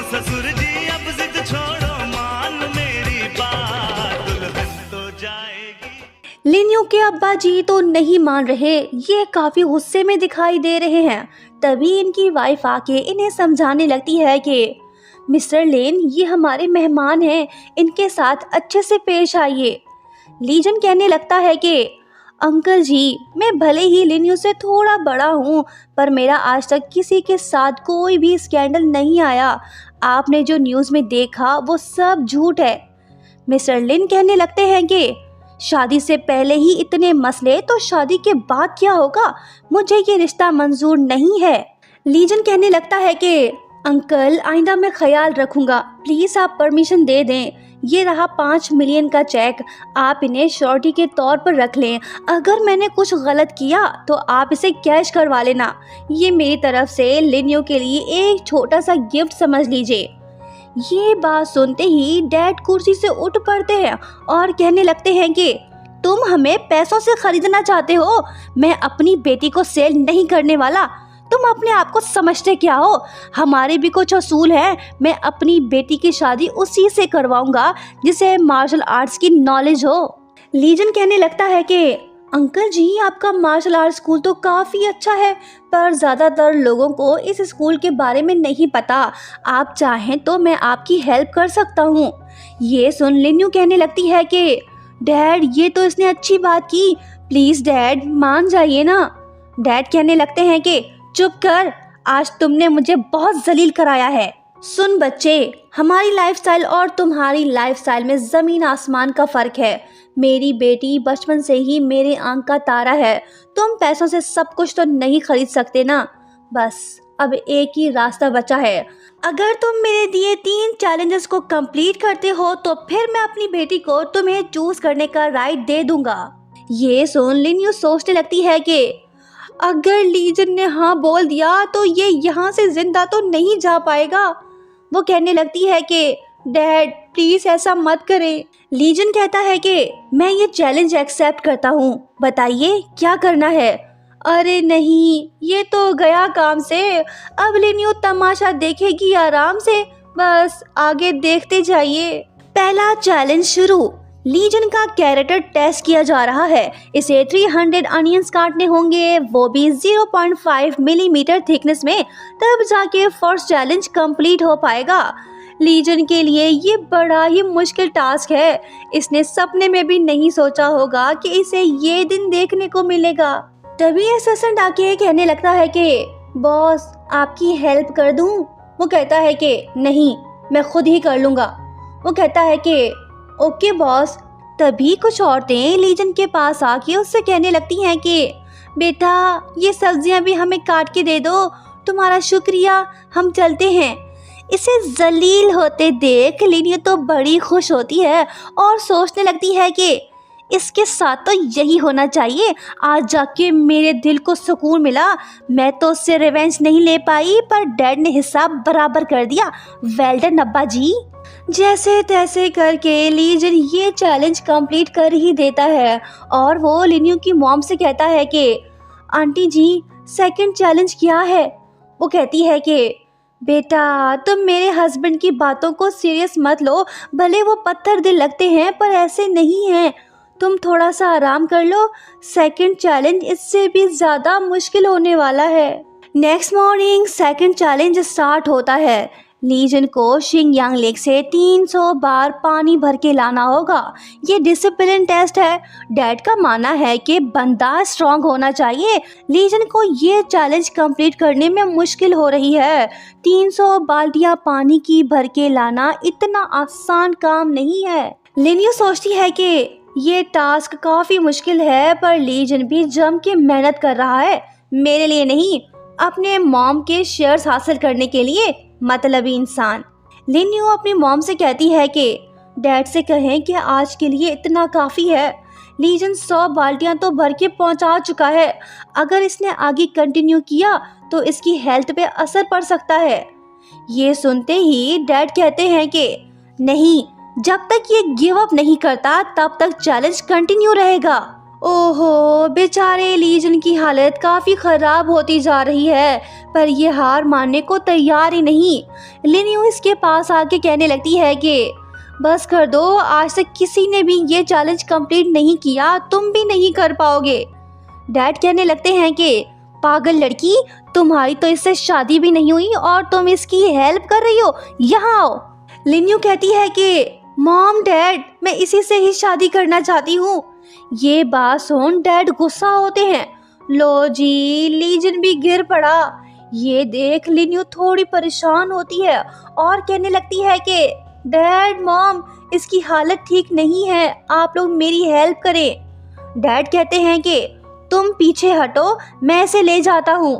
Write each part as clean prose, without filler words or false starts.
ससुर जी अब जिद छोड़ो, मान मेरी बात, दुल्हन तो जाएगी। लिन्यू के अब्बा जी तो नहीं मान रहे, ये काफी गुस्से में दिखाई दे रहे हैं। तभी इनकी वाइफ आके इन्हें समझाने लगती है कि मिस्टर लेन, ये हमारे मेहमान हैं, इनके साथ अच्छे से पेश आइए। लीजन कहने लगता है कि अंकल जी, मैं भले ही लिन्यू से थोड़ा बड़ा हूँ, पर मेरा आज तक किसी के साथ कोई भी स्कैंडल नहीं आया। आपने जो न्यूज़ में देखा वो सब झूठ है। मिस्टर लिन कहने लगते हैं कि शादी से पहले ही इतने मसले, तो शादी के बाद क्या होगा? मुझे ये रिश्ता मंजूर नहीं है। लीजन कहने लगता है कि अंकल, आइंदा मैं ख्याल रखूंगा, प्लीज़ आप परमिशन दे दें। ये रहा 5 मिलियन का चेक, आप इन्हें श्योरिटी के तौर पर रख लें। अगर मैंने कुछ गलत किया तो आप इसे कैश करवा लेना। ये मेरी तरफ से लिन्यू के लिए एक छोटा सा गिफ्ट समझ लीजिए। ये बात सुनते ही डैड कुर्सी से उठ पड़ते हैं और कहने लगते हैं कि तुम हमें पैसों से खरीदना चाहते हो, मैं अपनी बेटी को सेल नहीं करने वाला। तुम अपने आप को समझते क्या हो? हमारे भी कुछ असूल हैं। मैं अपनी बेटी की शादी उसी से करवाऊंगा जिसे मार्शल आर्ट्स की नॉलेज हो। लीजन कहने लगता है कि अंकल जी, आपका मार्शल आर्ट स्कूल तो काफ़ी अच्छा है, पर ज़्यादातर लोगों को इस स्कूल के बारे में नहीं पता। आप चाहें तो मैं आपकी हेल्प कर सकता हूँ। ये सुन लिन्यू कहने लगती है कि डैड, ये तो इसने अच्छी बात की, प्लीज़ डैड मान जाइए ना। डैड कहने लगते हैं कि चुप कर, आज तुमने मुझे बहुत जलील कराया है। सुन बच्चे, हमारी लाइफस्टाइल और तुम्हारी लाइफस्टाइल में ज़मीन आसमान का फ़र्क है। मेरी बेटी बचपन से ही मेरे आंख का तारा है। तुम पैसों से सब कुछ तो नहीं खरीद सकते ना। बस अब एक ही रास्ता बचा है। अगर तुम मेरे दिए 3 चैलेंजेस को कंप्लीट करते हो तो फिर मैं अपनी बेटी को तुम्हें चूज करने का राइट दे दूंगा। ये सुन लिन्यू सोचने लगती है कि अगर लीजन ने हाँ बोल दिया तो ये यहाँ से जिंदा तो नहीं जा पाएगा। वो कहने लगती है कि डैड, प्लीज़ ऐसा मत करें। लीजन कहता है कि मैं ये चैलेंज एक्सेप्ट करता हूँ, बताइए क्या करना है। अरे नहीं, ये तो गया काम से। अब लिन्यू तमाशा देखेगी आराम से, बस आगे देखते जाइए। पहला चैलेंज शुरू। लीजन का कैरेक्टर टेस्ट किया जा रहा है। इसे 300 अनियंस काटने होंगे, वो भी 0.5 मिलीमीटर थिकनेस में, तब जाके फर्स्ट चैलेंज कंप्लीट हो पाएगा। लीजन के लिए ये बड़ा ही मुश्किल टास्क है। इसने सपने में भी नहीं सोचा होगा कि इसे ये दिन देखने को मिलेगा। तभी असिस्टेंट आके कहने लगता है कि बॉस, आपकी हेल्प कर दूं? वो कहता है कि नहीं, मैं खुद ही कर लूँगा। वो कहता है कि ओके बॉस। तभी कुछ औरतें लीजन के पास आके उससे कहने लगती हैं कि बेटा, ये सब्जियां भी हमें काट के दे दो, तुम्हारा शुक्रिया, हम चलते हैं। इसे जलील होते देख लिन्यू तो बड़ी खुश होती है और सोचने लगती है कि इसके साथ तो यही होना चाहिए। आज जाके मेरे दिल को सुकून मिला। मैं तो उससे रिवेंज नहीं ले पाई, पर डैड ने हिसाब बराबर कर दिया। वेल डन अब्बा जी। जैसे तैसे करके लीजन ये चैलेंज कंप्लीट कर ही देता है और वो लिन्यू की मॉम से कहता है कि आंटी जी, सेकंड चैलेंज क्या है? वो कहती है कि बेटा, तुम मेरे हस्बैंड की बातों को सीरियस मत लो, भले वो पत्थर दिल लगते हैं पर ऐसे नहीं हैं। तुम थोड़ा सा आराम कर लो, सेकंड चैलेंज इससे भी ज़्यादा मुश्किल होने वाला है। Next morning second challenge start होता है। लीजन को शिंगयांग लेक से 300 बार पानी भर के लाना होगा। ये डिसिप्लिन टेस्ट है। डैड का मानना है कि बंदा स्ट्रांग होना चाहिए। लीजन को ये चैलेंज कंप्लीट करने में मुश्किल हो रही है। 300 बाल्टियां पानी की भर के लाना इतना आसान काम नहीं है। लिन्यू सोचती है कि ये टास्क काफ़ी मुश्किल है, पर लीजन भी जम के मेहनत कर रहा है। मेरे लिए नहीं, अपने मॉम के शेयर्स हासिल करने के लिए। मतलबी इंसान। लिन्यू अपनी मॉम से कहती है कि डैड से कहें कि आज के लिए इतना काफ़ी है। लीजन 100 बाल्टियां तो भर के पहुंचा चुका है। अगर इसने आगे कंटिन्यू किया तो इसकी हेल्थ पे असर पड़ सकता है। ये सुनते ही डैड कहते हैं कि नहीं, जब तक ये गिव अप नहीं करता तब तक चैलेंज कंटिन्यू रहेगा। ओहो, बेचारे लीजन की हालत काफ़ी ख़राब होती जा रही है, पर ये हार मानने को तैयार ही नहीं। लिन्यू इसके पास आके कहने लगती है कि बस कर दो, आज तक किसी ने भी ये चैलेंज कंप्लीट नहीं किया, तुम भी नहीं कर पाओगे। डैड कहने लगते हैं कि पागल लड़की, तुम्हारी तो इससे शादी भी नहीं हुई और तुम इसकी हेल्प कर रही हो, यहाँ आओ। लिन्यू कहती है कि मॉम डैड, मैं इसी से ही शादी करना चाहती हूँ। ये बात सुन डैड गुस्सा होते हैं। लो जी, लीजन भी गिर पड़ा। ये देख लिन्यू थोड़ी परेशान होती है और कहने लगती है कि डैड मॉम, इसकी हालत ठीक नहीं है, आप लोग मेरी हेल्प करें। डैड कहते हैं कि तुम पीछे हटो, मैं इसे ले जाता हूँ।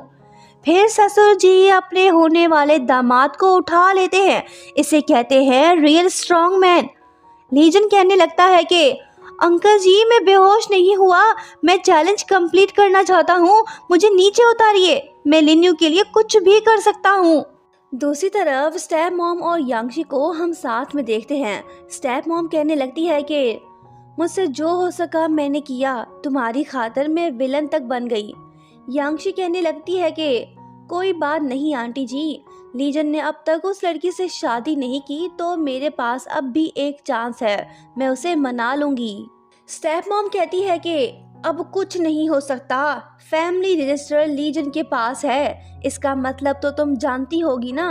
फिर ससुर जी अपने होने वाले दामाद को उठा लेते हैं। इसे कहते हैं रियल स्ट्रॉन्ग मैन। लीजन कहने लगता है कि अंकल जी, मैं बेहोश नहीं हुआ, मैं चैलेंज कंप्लीट करना चाहता हूँ, मुझे नीचे उतारिए, मैं लिन्यू के लिए कुछ भी कर सकता हूँ। दूसरी तरफ स्टेप मॉम और यांगशी को हम साथ में देखते हैं। स्टेप मॉम कहने लगती है कि मुझसे जो हो सका मैंने किया, तुम्हारी खातिर मैं विलन तक बन गई। यांगशी कहने लगती है कि कोई बात नहीं आंटी जी, लीजन ने अब तक उस लड़की से शादी नहीं की, तो मेरे पास अब भी एक चांस है, मैं उसे मना लूंगी। स्टेप मॉम कहती है कि अब कुछ नहीं हो सकता, फैमिली रजिस्टर लीजन के पास है, इसका मतलब तो तुम जानती होगी ना,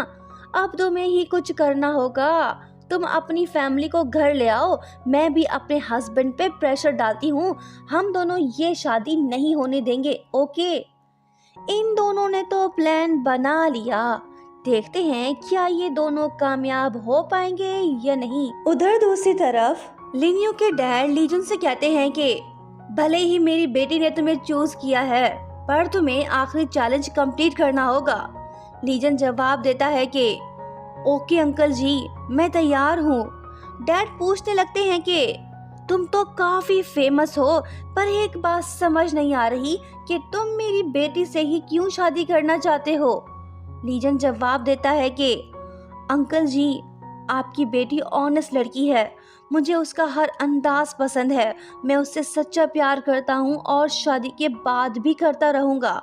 अब तुम्हें ही कुछ करना होगा। तुम अपनी फैमिली को घर ले आओ, मैं भी अपने हस्बैंड पे प्रेशर डालती हूँ, हम दोनों ये शादी नहीं होने देंगे, ओके। इन दोनों ने तो प्लान बना लिया, देखते हैं क्या ये दोनों कामयाब हो पाएंगे या नहीं। उधर दूसरी तरफ लिन्यू के डैड लीजन से कहते हैं कि भले ही मेरी बेटी ने तुम्हें चूज किया है, पर तुम्हें आखिरी चैलेंज कंप्लीट करना होगा। लीजन जवाब देता है कि ओके अंकल जी, मैं तैयार हूँ। डैड पूछने लगते हैं कि तुम तो काफी फेमस हो, पर एक बात समझ नहीं आ रही कि तुम मेरी बेटी से ही क्यों शादी करना चाहते हो। लीजन जवाब देता है कि अंकल जी, आपकी बेटी ऑनेस्ट लड़की है, मुझे उसका हर अंदाज पसंद है, मैं उससे सच्चा प्यार करता हूँ और शादी के बाद भी करता रहूँगा।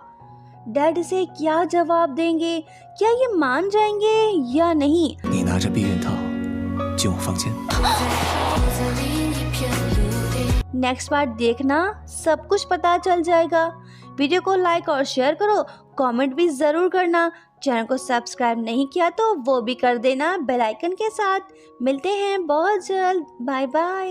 डैड इसे क्या जवाब देंगे, क्या ये मान जाएंगे या नहीं। 你拿着避孕套进我房间。 नेक्स्ट पार्ट देखना, सब कुछ पता चल जाएगा। वीडियो को लाइक और शेयर करो, कमेंट भी ज़रूर करना। चैनल को सब्सक्राइब नहीं किया तो वो भी कर देना बेल आइकन के साथ। मिलते हैं बहुत जल्द, बाय बाय।